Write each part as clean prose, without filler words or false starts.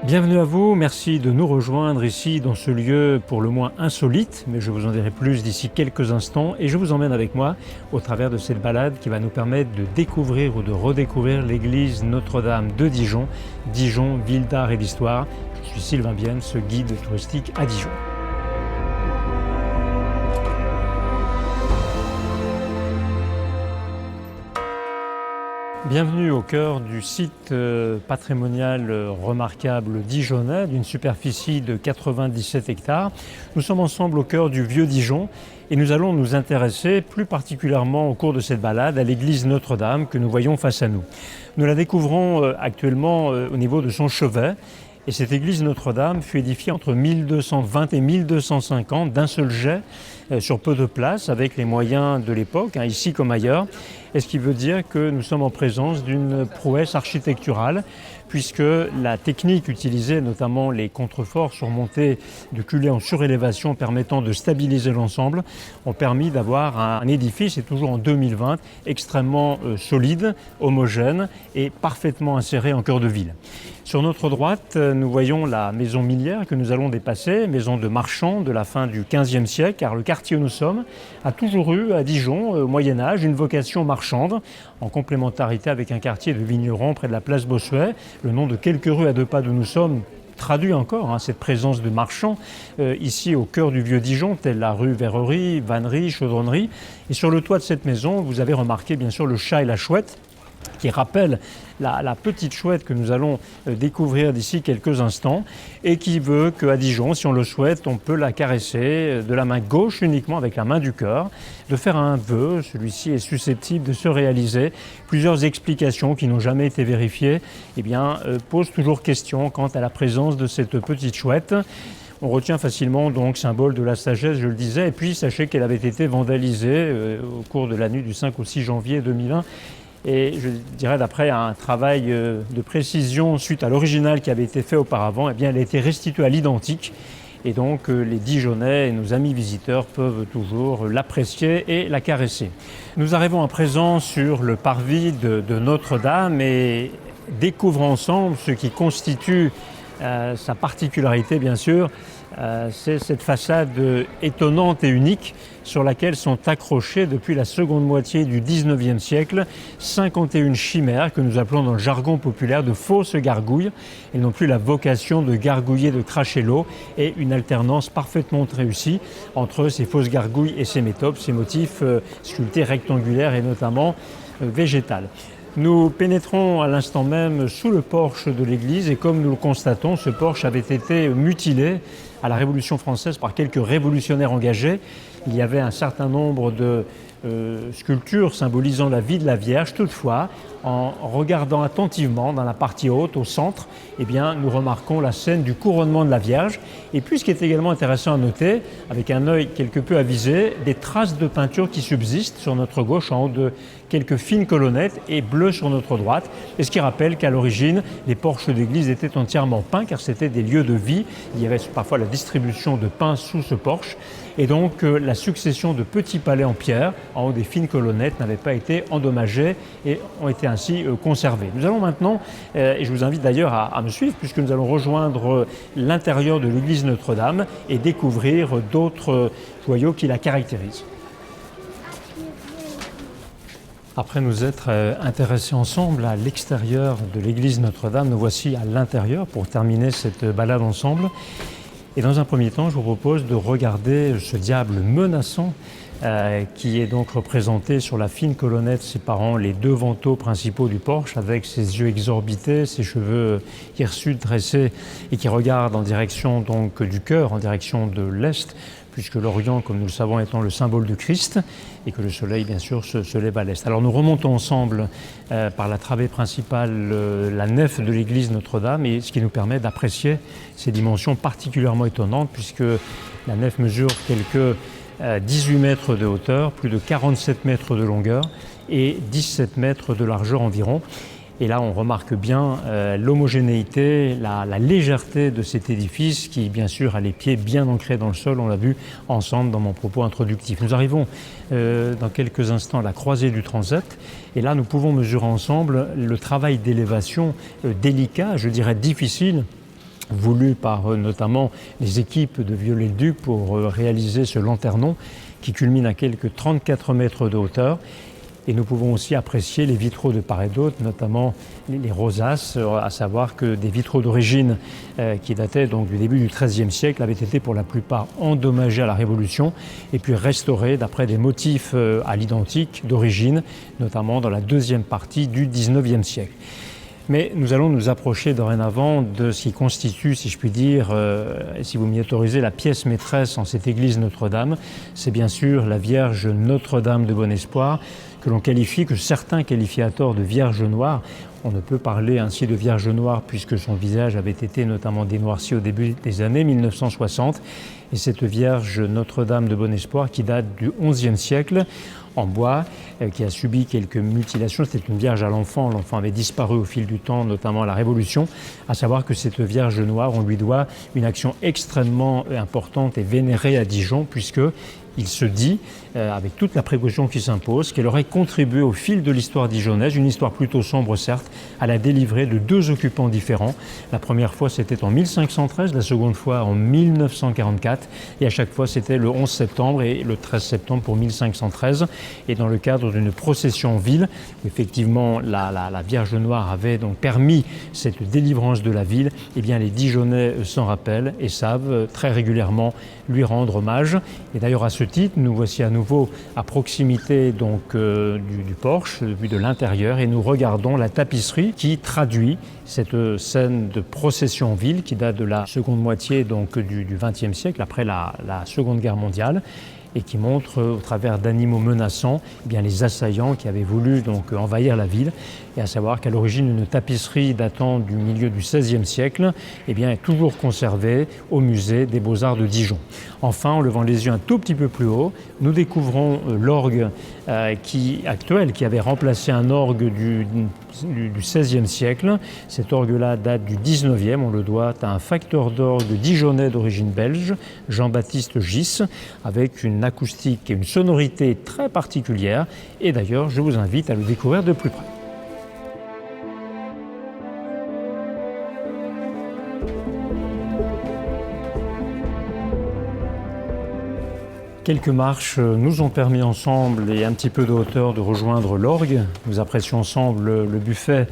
Bienvenue à vous, merci de nous rejoindre ici dans ce lieu pour le moins insolite, mais je vous en dirai plus d'ici quelques instants et je vous emmène avec moi au travers de cette balade qui va nous permettre de découvrir ou de redécouvrir l'église Notre-Dame de Dijon, Dijon, ville d'art et d'histoire. Je suis Sylvain Bienne, ce guide touristique à Dijon. Bienvenue au cœur du site patrimonial remarquable dijonnais d'une superficie de 97 hectares. Nous sommes ensemble au cœur du vieux Dijon et nous allons nous intéresser plus particulièrement au cours de cette balade à l'église Notre-Dame que nous voyons face à nous. Nous la découvrons actuellement au niveau de son chevet. Et cette église Notre-Dame fut édifiée entre 1220 et 1250 d'un seul jet sur peu de place avec les moyens de l'époque, ici comme ailleurs. Et ce qui veut dire que nous sommes en présence d'une prouesse architecturale puisque la technique utilisée, notamment les contreforts surmontés de culées en surélévation permettant de stabiliser l'ensemble, ont permis d'avoir un édifice, et toujours en 2020, extrêmement solide, homogène et parfaitement inséré en cœur de ville. Sur notre droite, nous voyons la maison minière que nous allons dépasser, maison de marchands de la fin du XVe siècle, car le quartier où nous sommes a toujours eu, à Dijon, au Moyen-Âge, une vocation marchande, en complémentarité avec un quartier de vignerons près de la place Bossuet. Le nom de quelques rues à 2 pas d'où nous sommes traduit encore cette présence de marchands ici au cœur du vieux Dijon, telle la rue Verrerie, Vannerie, Chaudronnerie. Et sur le toit de cette maison, vous avez remarqué bien sûr le chat et la chouette, qui rappelle la petite chouette que nous allons découvrir d'ici quelques instants et qui veut qu'à Dijon, si on le souhaite, on peut la caresser de la main gauche uniquement avec la main du cœur, de faire un vœu, celui-ci est susceptible de se réaliser. Plusieurs explications qui n'ont jamais été vérifiées posent toujours question quant à la présence de cette petite chouette. On retient facilement donc symbole de la sagesse, je le disais, et puis sachez qu'elle avait été vandalisée au cours de la nuit du 5 au 6 janvier 2001. Et je dirais d'après un travail de précision suite à l'original qui avait été fait auparavant, elle a été restituée à l'identique. Et donc les Dijonnais et nos amis visiteurs peuvent toujours l'apprécier et la caresser. Nous arrivons à présent sur le parvis de Notre-Dame et découvrons ensemble ce qui constitue sa particularité bien sûr. C'est cette façade étonnante et unique sur laquelle sont accrochées depuis la seconde moitié du XIXe siècle 51 chimères que nous appelons dans le jargon populaire de fausses gargouilles. Elles n'ont plus la vocation de gargouiller, de cracher l'eau et une alternance parfaitement réussie entre ces fausses gargouilles et ces métopes, ces motifs sculptés rectangulaires et notamment végétales. Nous pénétrons à l'instant même sous le porche de l'église et comme nous le constatons, ce porche avait été mutilé à la Révolution française par quelques révolutionnaires engagés. Il y avait un certain nombre de sculptures symbolisant la vie de la Vierge. Toutefois, en regardant attentivement dans la partie haute, au centre, nous remarquons la scène du couronnement de la Vierge. Et puis, ce qui est également intéressant à noter, avec un œil quelque peu avisé, des traces de peinture qui subsistent sur notre gauche en haut de quelques fines colonnettes et bleues sur notre droite. Et ce qui rappelle qu'à l'origine, les porches d'église étaient entièrement peints car c'était des lieux de vie. Il y avait parfois la distribution de pain sous ce porche. Et donc, la succession de petits palais en pierre, en haut des fines colonnettes, n'avait pas été endommagée et ont été ainsi conservés. Nous allons maintenant, et je vous invite d'ailleurs à me suivre, puisque nous allons rejoindre l'intérieur de l'église Notre-Dame et découvrir d'autres joyaux qui la caractérisent. Après nous être intéressés ensemble à l'extérieur de l'église Notre-Dame, nous voici à l'intérieur pour terminer cette balade ensemble. Et dans un premier temps, je vous propose de regarder ce diable menaçant qui est donc représenté sur la fine colonnette séparant les 2 vantaux principaux du porche avec ses yeux exorbités, ses cheveux hirsutes dressés et qui regarde en direction donc du cœur, en direction de l'Est, puisque l'Orient, comme nous le savons, étant le symbole du Christ et que le soleil, bien sûr, se lève à l'Est. Alors nous remontons ensemble par la travée principale la nef de l'église Notre-Dame et ce qui nous permet d'apprécier ces dimensions particulièrement étonnantes puisque la nef mesure quelques 18 mètres de hauteur, plus de 47 mètres de longueur et 17 mètres de largeur environ. Et là, on remarque bien l'homogénéité, la légèreté de cet édifice qui, bien sûr, a les pieds bien ancrés dans le sol. On l'a vu ensemble dans mon propos introductif. Nous arrivons dans quelques instants à la croisée du transept. Et là, nous pouvons mesurer ensemble le travail d'élévation délicat, je dirais difficile, voulu par notamment les équipes de Viollet-le-Duc pour réaliser ce lanternon qui culmine à quelques 34 mètres de hauteur. Et nous pouvons aussi apprécier les vitraux de part et d'autre, notamment les rosaces, à savoir que des vitraux d'origine qui dataient donc du début du XIIIe siècle avaient été pour la plupart endommagés à la Révolution et puis restaurés d'après des motifs à l'identique d'origine, notamment dans la deuxième partie du XIXe siècle. Mais nous allons nous approcher dorénavant de ce qui constitue, si je puis dire, et si vous m'y autorisez, la pièce maîtresse en cette église Notre-Dame. C'est bien sûr la Vierge Notre-Dame de Bon Espoir, que l'on qualifie, que certains qualifient à tort de Vierge Noire. On ne peut parler ainsi de Vierge Noire puisque son visage avait été notamment dénoirci au début des années 1960. Et cette Vierge Notre-Dame de Bon Espoir qui date du XIe siècle, en bois, qui a subi quelques mutilations. C'était une Vierge à l'enfant. L'enfant avait disparu au fil du temps, notamment à la Révolution. À savoir que cette Vierge Noire, on lui doit une action extrêmement importante et vénérée à Dijon, puisque il se dit, avec toute la précaution qui s'impose, qu'elle aurait contribué au fil de l'histoire dijonnaise, une histoire plutôt sombre certes, à la délivrer de deux occupants différents. La première fois c'était en 1513, la seconde fois en 1944, et à chaque fois c'était le 11 septembre et le 13 septembre pour 1513. Et dans le cadre d'une procession en ville, effectivement la Vierge Noire avait donc permis cette délivrance de la ville, eh bien les Dijonnais s'en rappellent et savent très régulièrement lui rendre hommage. Et d'ailleurs à ce titre, nous voici à nouveau à proximité donc, du porche, vu de l'intérieur, et nous regardons la tapisserie qui traduit cette scène de procession en ville qui date de la seconde moitié donc, du XXe siècle, après la Seconde Guerre mondiale, et qui montre au travers d'animaux menaçants eh bien, les assaillants qui avaient voulu donc, envahir la ville. Et à savoir qu'à l'origine, une tapisserie datant du milieu du XVIe siècle eh bien, est toujours conservée au musée des Beaux-Arts de Dijon. Enfin, en levant les yeux un tout petit peu plus haut, nous découvrons l'orgue actuel qui avait remplacé un orgue du XVIe siècle. Cet orgue-là date du XIXe, on le doit à un facteur d'orgue dijonnais d'origine belge, Jean-Baptiste Gis, avec une acoustique et une sonorité très particulière. Et d'ailleurs, je vous invite à le découvrir de plus près. Quelques marches nous ont permis ensemble et un petit peu de hauteur de rejoindre l'orgue. Nous apprécions ensemble le buffet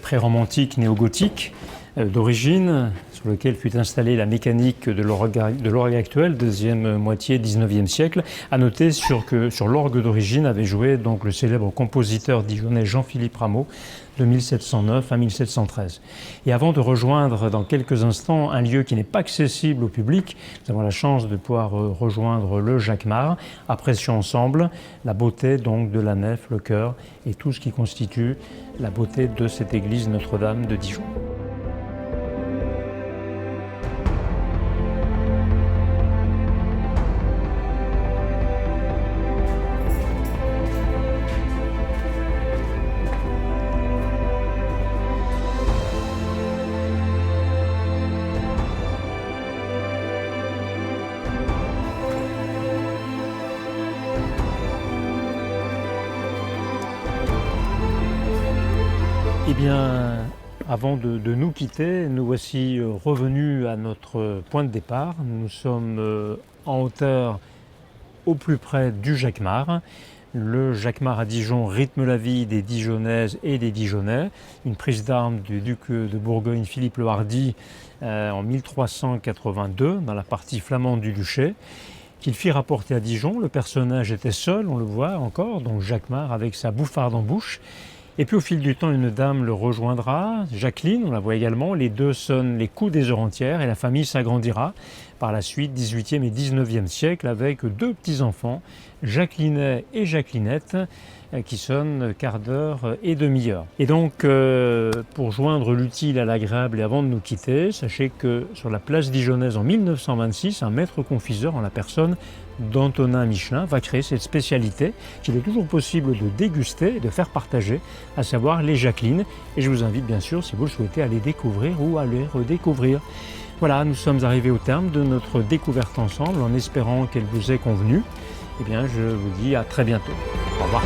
pré-romantique néo-gothique d'origine, sur lequel fut installée la mécanique de l'orgue actuel, deuxième moitié 19e siècle. À noter que sur l'orgue d'origine avait joué donc le célèbre compositeur dijonnais Jean-Philippe Rameau de 1709 à 1713. Et avant de rejoindre dans quelques instants un lieu qui n'est pas accessible au public, nous avons la chance de pouvoir rejoindre le Jacquemart. Apprécions ensemble la beauté donc de la nef, le chœur et tout ce qui constitue la beauté de cette église Notre-Dame de Dijon. Eh bien, avant de nous quitter, nous voici revenus à notre point de départ. Nous sommes en hauteur au plus près du Jacquemart. Le Jacquemart à Dijon rythme la vie des Dijonnaises et des Dijonnais. Une prise d'armes du duc de Bourgogne Philippe le Hardi en 1382 dans la partie flamande du duché, qu'il fit rapporter à Dijon. Le personnage était seul, on le voit encore, donc Jacquemart avec sa bouffarde en bouche. Et puis au fil du temps, une dame le rejoindra, Jacqueline, on la voit également, les deux sonnent les coups des heures entières et la famille s'agrandira par la suite, 18e et 19e siècle, avec deux petits-enfants, Jacquelinet et Jacquelinette, qui sonnent quart d'heure et demi-heure. Et donc, pour joindre l'utile à l'agréable et avant de nous quitter, sachez que sur la place dijonnaise en 1926, un maître confiseur en la personne d'Antonin Michelin va créer cette spécialité qu'il est toujours possible de déguster et de faire partager, à savoir les Jacquelines. Et je vous invite bien sûr, si vous le souhaitez, à les découvrir ou à les redécouvrir. Voilà, nous sommes arrivés au terme de notre découverte ensemble, en espérant qu'elle vous ait convenu. Eh bien, je vous dis à très bientôt. Au revoir.